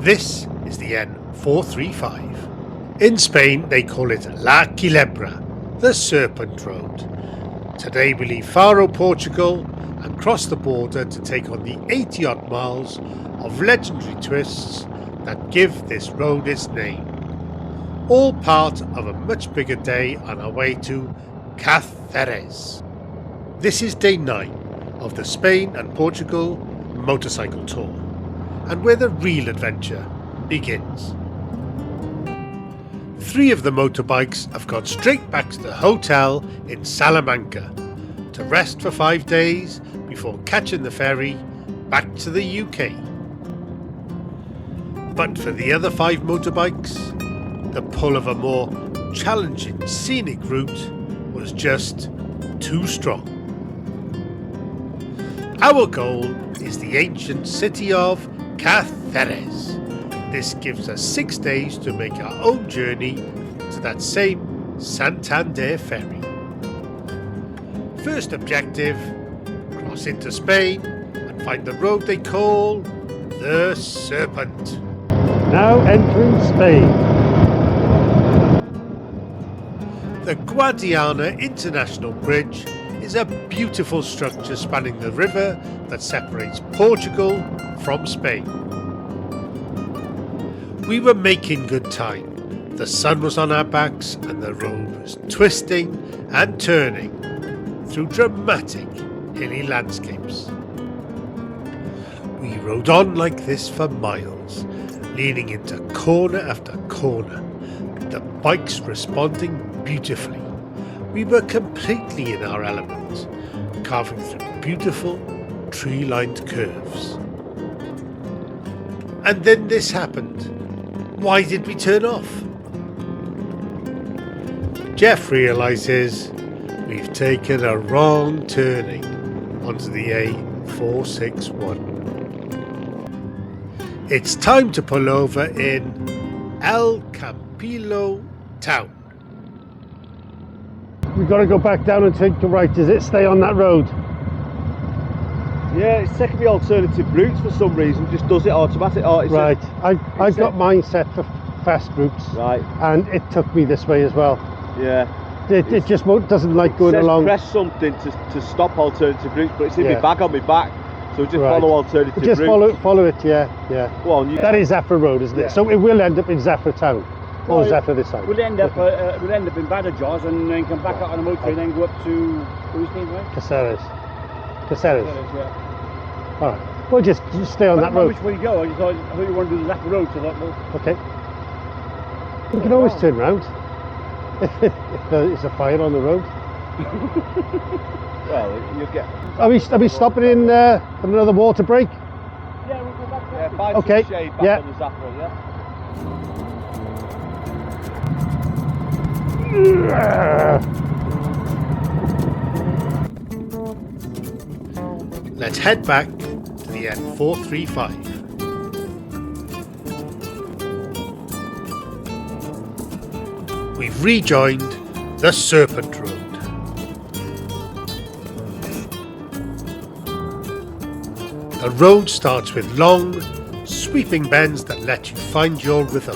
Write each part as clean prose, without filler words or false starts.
This is the N435. In Spain they call it La Culebra, the Serpent Road. Today we leave Faro, Portugal and cross the border to take on the 80 odd miles of legendary twists that give this road its name. All part of a much bigger day on our way to Cáceres. This is day 9 of the Spain and Portugal motorcycle tour, and where the real adventure begins. 3 of the motorbikes have gone straight back to the hotel in Salamanca to rest for 5 days before catching the ferry back to the UK. But for the other 5 motorbikes, the pull of a more challenging scenic route was just too strong. Our goal is the ancient city of Cáceres. This gives us 6 days to make our own journey to that same Santander ferry. First objective, cross into Spain and find the road they call the Serpent. Now entering Spain. The Guadiana International Bridge is a beautiful structure spanning the river that separates Portugal from Spain. We were making good time. The sun was on our backs and the road was twisting and turning through dramatic hilly landscapes. We rode on like this for miles, leaning into corner after corner, the bikes responding beautifully. We were completely in our element, carving through beautiful tree-lined curves. And then this happened. Why did we turn off? Jeff realises we've taken a wrong turning onto the A461. It's time to pull over in El Campillo town. We've got to go back down and take the right. Does it stay on that road? Yeah, it's taking the alternative routes for some reason. Just does it automatic. Right. I've got mine set for fast routes. Right. And it took me this way as well. Yeah. It just doesn't like going along. Press something to stop alternative routes, but it's in my bag on my back. So just follow alternative routes. Just follow it, yeah. Go on. That is Zafra Road, isn't it? So it will end up in Zafra town. Or Zafra this side. We'll end up in Badajoz and then come back out on the motorway and then go up to who's name, right? Caceres. Yeah. Alright. We'll just stay on that road. Which way you go? I thought you want to do the Zafra Road, so that will... Okay. We can always turn round if there's a fire on the road. Well, you get. Are we stopping in another water break? Yeah, we'll go back. Yeah, find okay. some shade back on the Zafra, yeah? Let's head back to the N435. We've rejoined the Serpent Road. The road starts with long, sweeping bends that let you find your rhythm,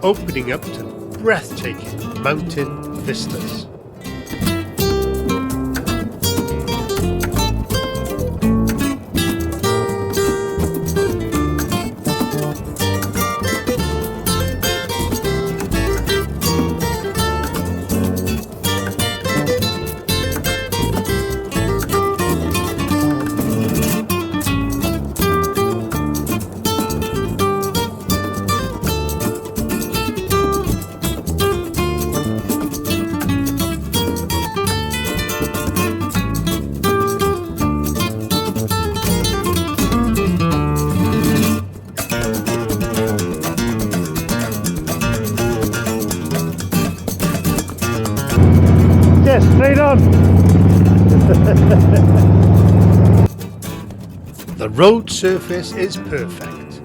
opening up to breathtaking mountain vistas. Straight on. The road surface is perfect.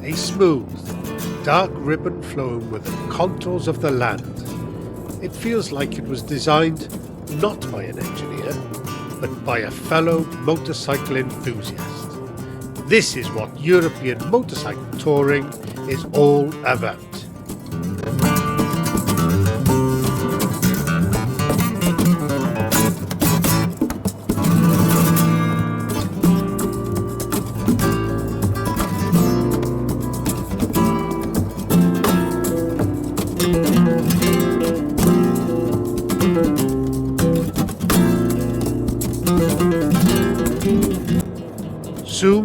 A smooth, dark ribbon flowing with the contours of the land. It feels like it was designed not by an engineer, but by a fellow motorcycle enthusiast. This is what European motorcycle touring is all about. Soon,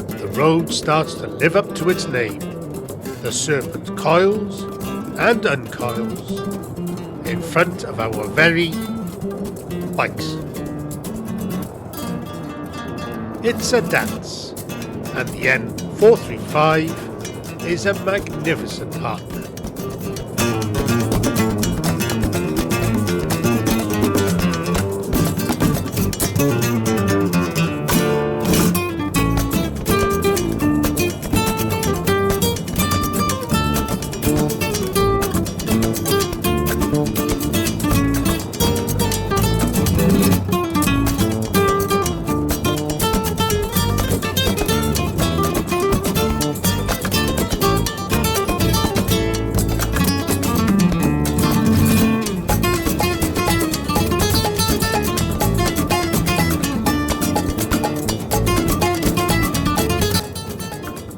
the road starts to live up to its name. The Serpent coils and uncoils in front of our very bikes. It's a dance, and the N435 is a magnificent partner.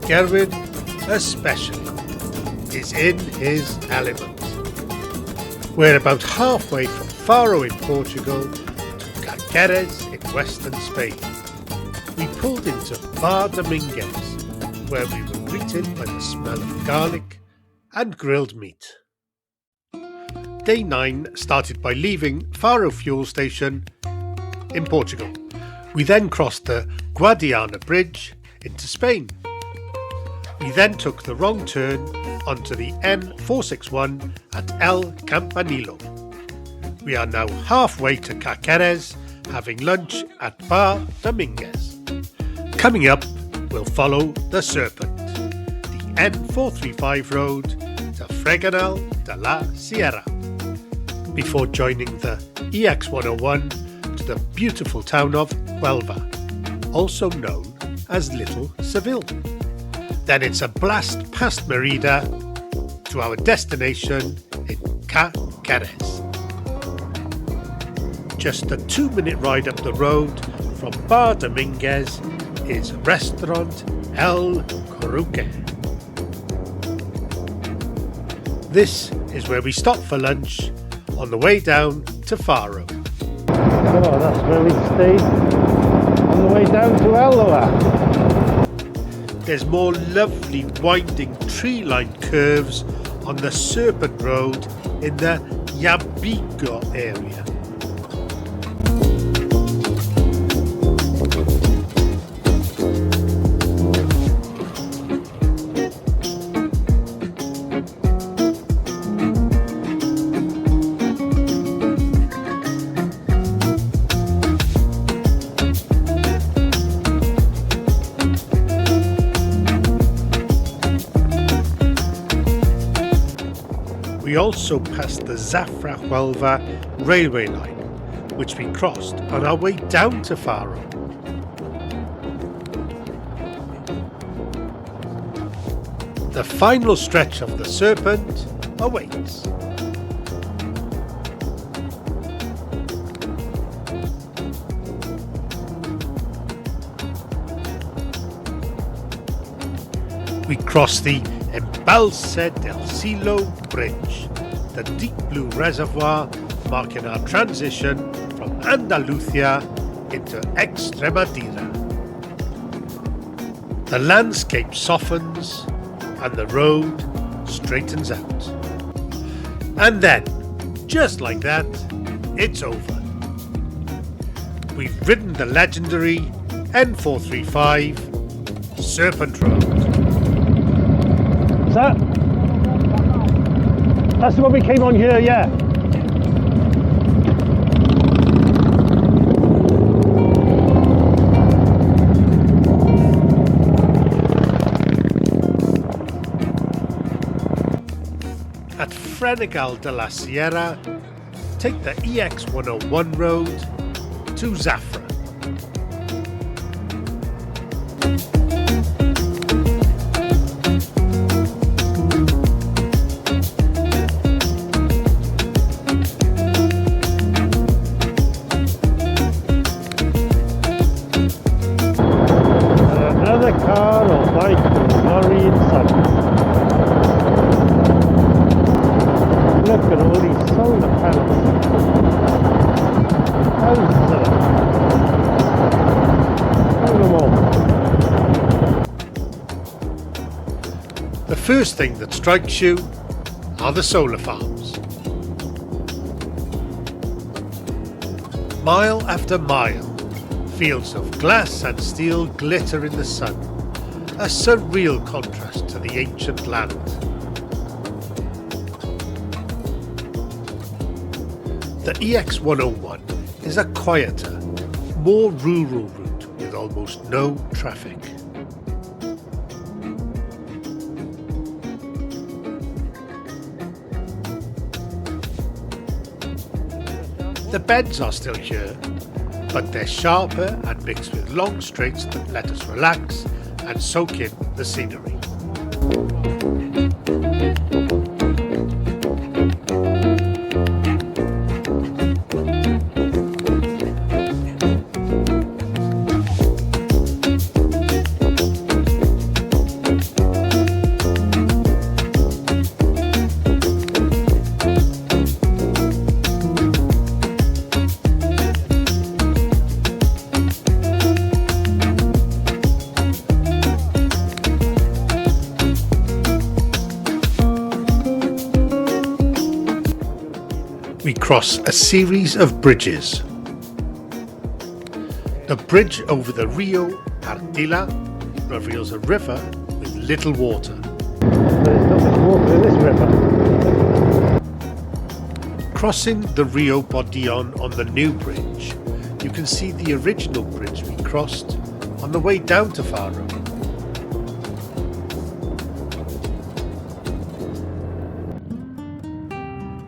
Gerwin, especially, is in his element. We're about halfway from Faro in Portugal to Cáceres in western Spain. We pulled into Bar Dominguez, where we were greeted by the smell of garlic and grilled meat. Day 9 started by leaving Faro fuel station in Portugal. We then crossed the Guadiana Bridge into Spain. We then took the wrong turn onto the N461 at El Campanilo. We are now halfway to Cáceres, having lunch at Bar Dominguez. Coming up, we'll follow the Serpent, the N435 road to Fregenal de la Sierra, before joining the EX101 to the beautiful town of Huelva, also known as Little Seville. Then it's a blast past Merida to our destination in Cáceres. Just a 2-minute ride up the road from Bar Dominguez is restaurant El Coruque. This is where we stop for lunch on the way down to Faro. Oh, that's where we stayed on the way down to Almorox. There's more lovely winding tree-lined curves on the Serpent Road in the Yabigo area. We also passed the Zafra Huelva railway line, which we crossed on our way down to Faro. The final stretch of the Serpent awaits. We cross the Embalse del Silo Bridge, the deep blue reservoir marking our transition from Andalusia into Extremadura. The landscape softens and the road straightens out. And then, just like that, it's over. We've ridden the legendary N435 Serpent Road. That's the one we came on here, yeah. At Fregenal de la Sierra, take the EX101 road to Zafra. Korean sun. Look at all these solar panels. Thousands of them. Look at them all. The first thing that strikes you are the solar farms. Mile after mile, fields of glass and steel glitter in the sun, a surreal contrast to the ancient land. The EX101 is a quieter, more rural route with almost no traffic. The bends are still here, but they're sharper and mixed with long straights that let us relax and soak in the scenery. We cross a series of bridges. The bridge over the Rio Alberche reveals a river with little water. There's not much water in this river. Crossing the Rio Bodillon on the new bridge, you can see the original bridge we crossed on the way down to Faro.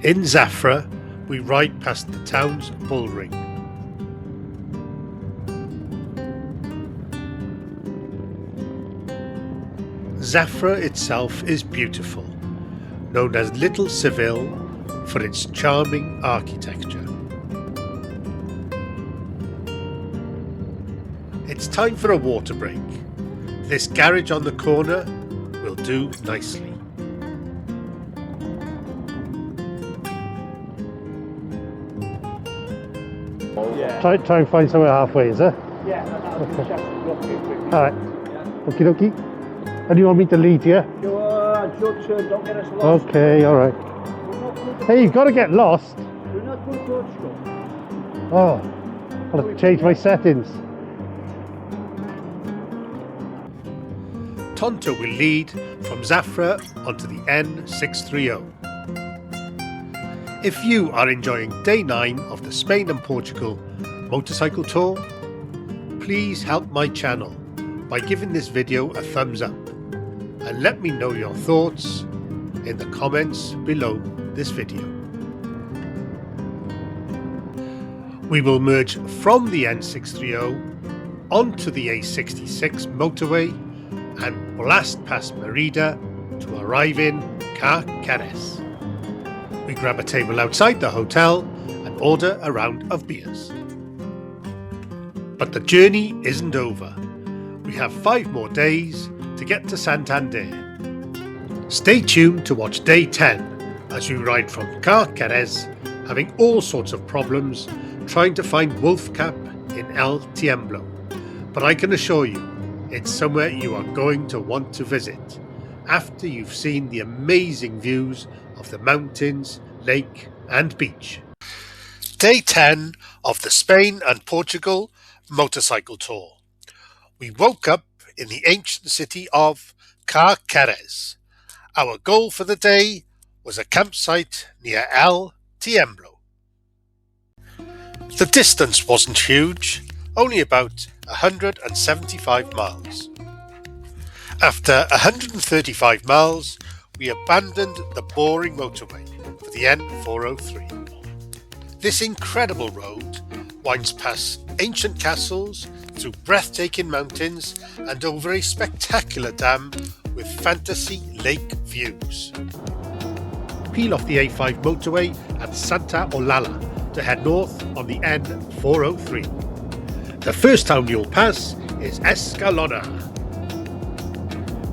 In Zafra, we ride past the town's bull ring. Zafra itself is beautiful, known as Little Seville for its charming architecture. It's time for a water break. This garage on the corner will do nicely. Try and find somewhere halfway, is there? Yeah, that'll be just roughly quickly. Alright. Okie dokie. And you want me to lead you? Don't get us lost. Okay, alright. Hey, you've got to get lost. We're not going to Portugal. Oh, I'll have to change my settings. Tonto will lead from Zafra onto the N630. If you are enjoying day 9 of the Spain and Portugal motorcycle tour, please help my channel by giving this video a thumbs up and let me know your thoughts in the comments below this video. We will merge from the N630 onto the A66 motorway and blast past Merida to arrive in Cáceres. We grab a table outside the hotel and order a round of beers. But the journey isn't over. We have 5 more days to get to Santander. Stay tuned to watch day 10 as we ride from Cáceres, having all sorts of problems trying to find wolf cap in El Tiemblo. But I can assure you, it's somewhere you are going to want to visit after you've seen the amazing views of the mountains, lake and beach. Day 10 of the Spain and Portugal motorcycle tour. We woke up in the ancient city of Cáceres. Our goal for the day was a campsite near El Tiemblo. The distance wasn't huge, only about 175 miles. After 135 miles, we abandoned the boring motorway for the N403. This incredible road winds past ancient castles, through breathtaking mountains and over a spectacular dam with fantasy lake views. Peel off the A5 motorway at Santa Olalla to head north on the N403. The first town you'll pass is Escalona.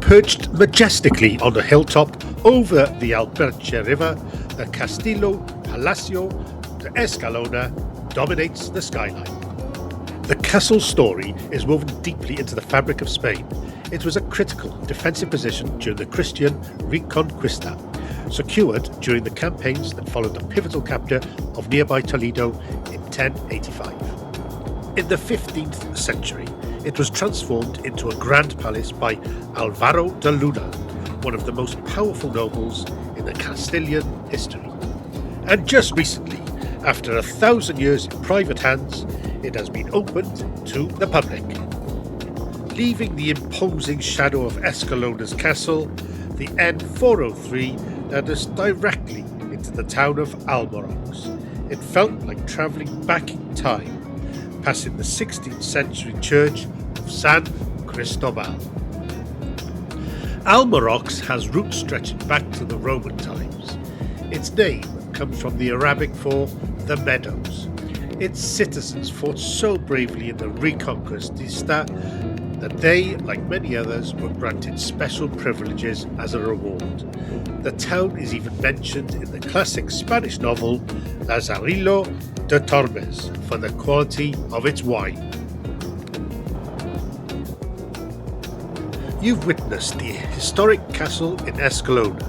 Perched majestically on a hilltop over the Alberche River, the Castillo Palacio de Escalona dominates the skyline. The castle's story is woven deeply into the fabric of Spain. It was a critical defensive position during the Christian Reconquista, secured during the campaigns that followed the pivotal capture of nearby Toledo in 1085. In the 15th century, it was transformed into a grand palace by Álvaro de Luna, one of the most powerful nobles in the Castilian history. And just recently, after 1,000 years in private hands, it has been opened to the public. Leaving the imposing shadow of Escalona's castle, the N403 led us directly into the town of Almorox. It felt like travelling back in time, passing the 16th century church of San Cristobal. Almorox has roots stretching back to the Roman times. Its name comes from the Arabic for the meadows. Its citizens fought so bravely in the Reconquista that they, like many others, were granted special privileges as a reward. The town is even mentioned in the classic Spanish novel Lazarillo de Tormes for the quality of its wine. You've witnessed the historic castle in Escalona.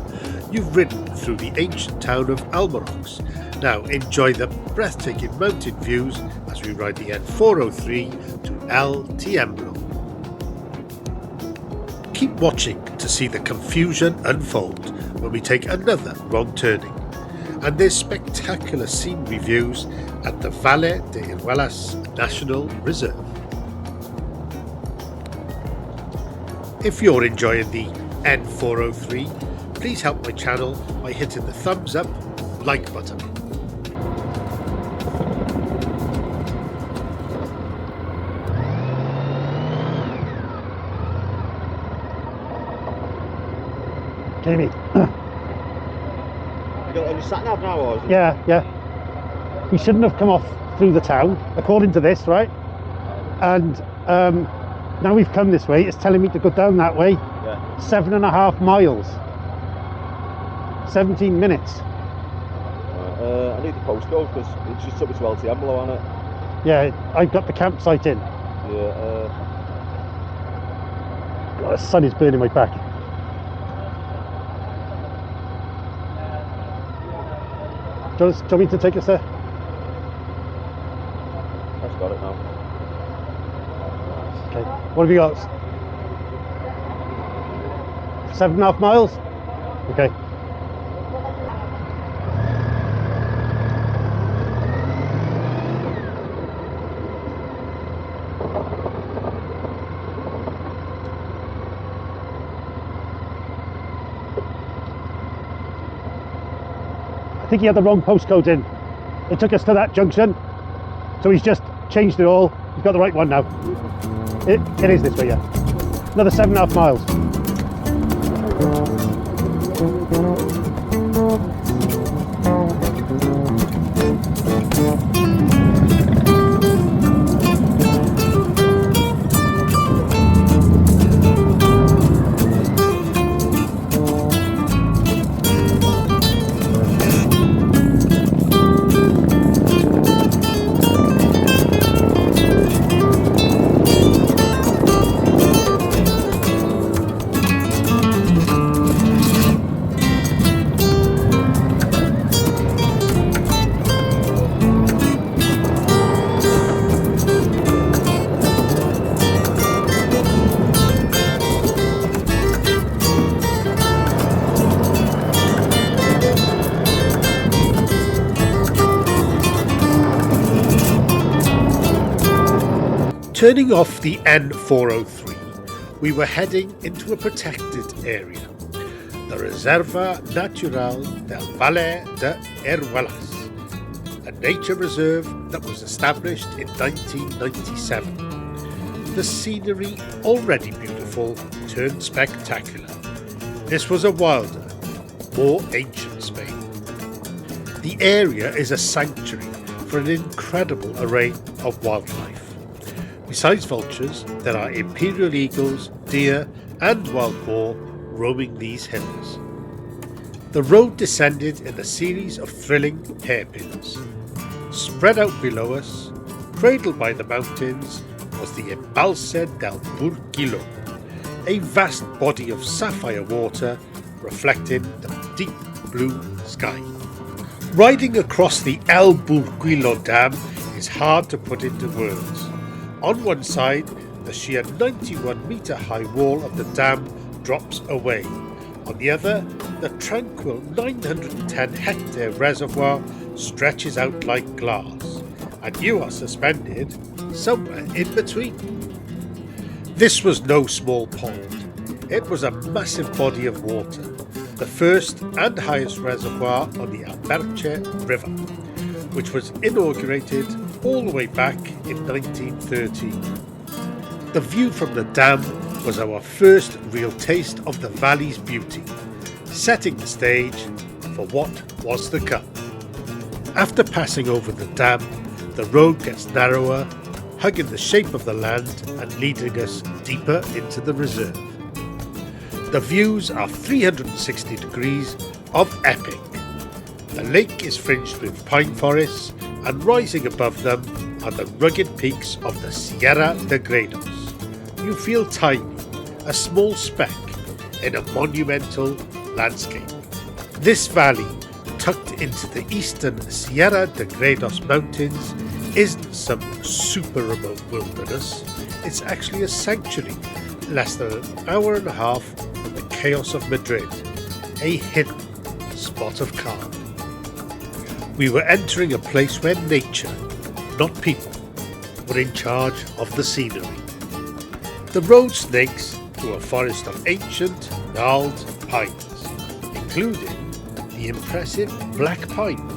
You've ridden through the ancient town of Almorox. Now enjoy the breathtaking mountain views as we ride the N403 to El Tiemblo. Keep watching to see the confusion unfold when we take another wrong turning, and there's spectacular scenery views at the Valle De Iruelas National Reserve. If you're enjoying the N403, please help my channel by hitting the thumbs up, like button. Jamie. You got on your sat nav now, or is it? Yeah. We shouldn't have come off through the town, according to this, right? And now we've come this way, it's telling me to go down that way. Yeah. 7.5 miles. 17 minutes. I need the postcode because it just took me to El Tiemblo on it. Yeah, I've got the campsite in. Yeah. God, the sun is burning my back. Do you want me to take us there? I've got it now. Okay. What have you got? 7.5 miles? Okay. I think he had the wrong postcode in. It took us to that junction, so he's just changed it all. He's got the right one now. It is this way, yeah. Another 7.5 miles. Turning off the N403, we were heading into a protected area, the Reserva Natural del Valle de Iruelas, a nature reserve that was established in 1997. The scenery, already beautiful, turned spectacular. This was a wilder, more ancient Spain. The area is a sanctuary for an incredible array of wildlife. Besides vultures, there are imperial eagles, deer and wild boar roaming these hills. The road descended in a series of thrilling hairpins. Spread out below us, cradled by the mountains, was the Embalse del Burguillo, a vast body of sapphire water reflecting the deep blue sky. Riding across the El Burguillo Dam is hard to put into words. On one side, the sheer 91-metre high wall of the dam drops away. On the other, the tranquil 910-hectare reservoir stretches out like glass, and you are suspended somewhere in between. This was no small pond. It was a massive body of water, the first and highest reservoir on the Alberche River, which was inaugurated all the way back in 1913. The view from the dam was our first real taste of the valley's beauty, setting the stage for what was to come. After passing over the dam, the road gets narrower, hugging the shape of the land and leading us deeper into the reserve. The views are 360 degrees of epic. The lake is fringed with pine forests, and rising above them are the rugged peaks of the Sierra de Gredos. You feel tiny, a small speck in a monumental landscape. This valley, tucked into the eastern Sierra de Gredos mountains, isn't some super remote wilderness. It's actually a sanctuary, less than an hour and a half from the chaos of Madrid, a hidden spot of calm. We were entering a place where nature, not people, were in charge of the scenery. The road snakes through a forest of ancient, gnarled pines, including the impressive black pine.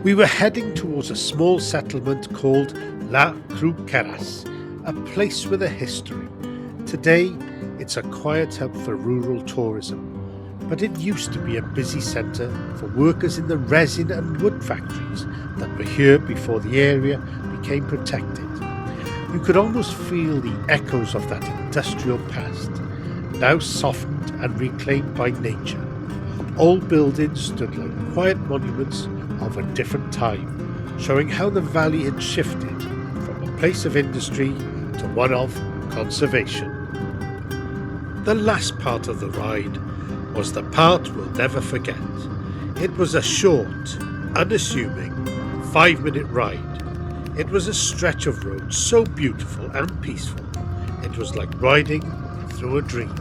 We were heading towards a small settlement called La Cruceras, a place with a history. Today, it's a quiet hub for rural tourism, but it used to be a busy centre for workers in the resin and wood factories that were here before the area became protected. You could almost feel the echoes of that industrial past, now softened and reclaimed by nature. Old buildings stood like quiet monuments of a different time, showing how the valley had shifted from a place of industry to one of conservation. The last part of the ride was the part we'll never forget. It was a short, unassuming 5-minute ride. It was a stretch of road so beautiful and peaceful. It was like riding through a dream.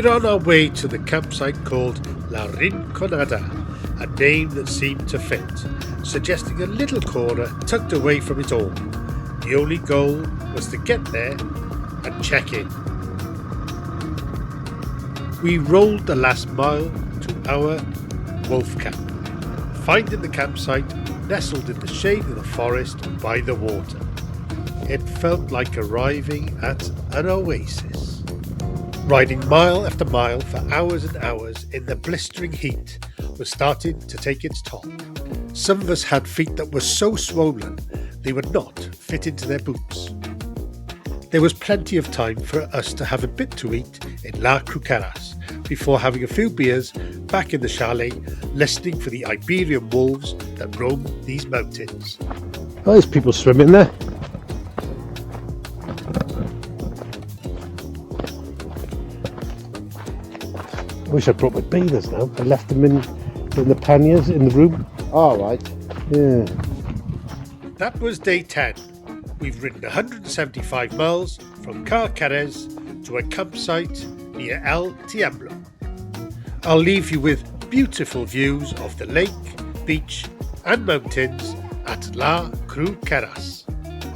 We're on our way to the campsite called La Rinconada, a name that seemed to fit, suggesting a little corner tucked away from it all. The only goal was to get there and check in. We rolled the last mile to our wolf camp, finding the campsite nestled in the shade of the forest by the water. It felt like arriving at an oasis. Riding mile after mile for hours and hours in the blistering heat was starting to take its toll. Some of us had feet that were so swollen they would not fit into their boots. There was plenty of time for us to have a bit to eat in La Cruceras before having a few beers back in the chalet, listening for the Iberian wolves that roam these mountains. Oh, there's people swimming there. I wish I brought my bathers now. I left them in the panniers in the room. All right. Yeah. That was day 10. We've ridden 175 miles from Cáceres to a campsite near El Tiemblo. I'll leave you with beautiful views of the lake, beach and mountains at La Cruceras.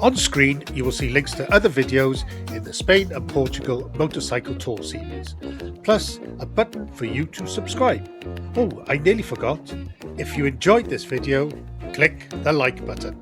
On screen you will see links to other videos in the Spain and Portugal motorcycle tour series, plus a button for you to subscribe. Oh, I nearly forgot. If you enjoyed this video, click the like button.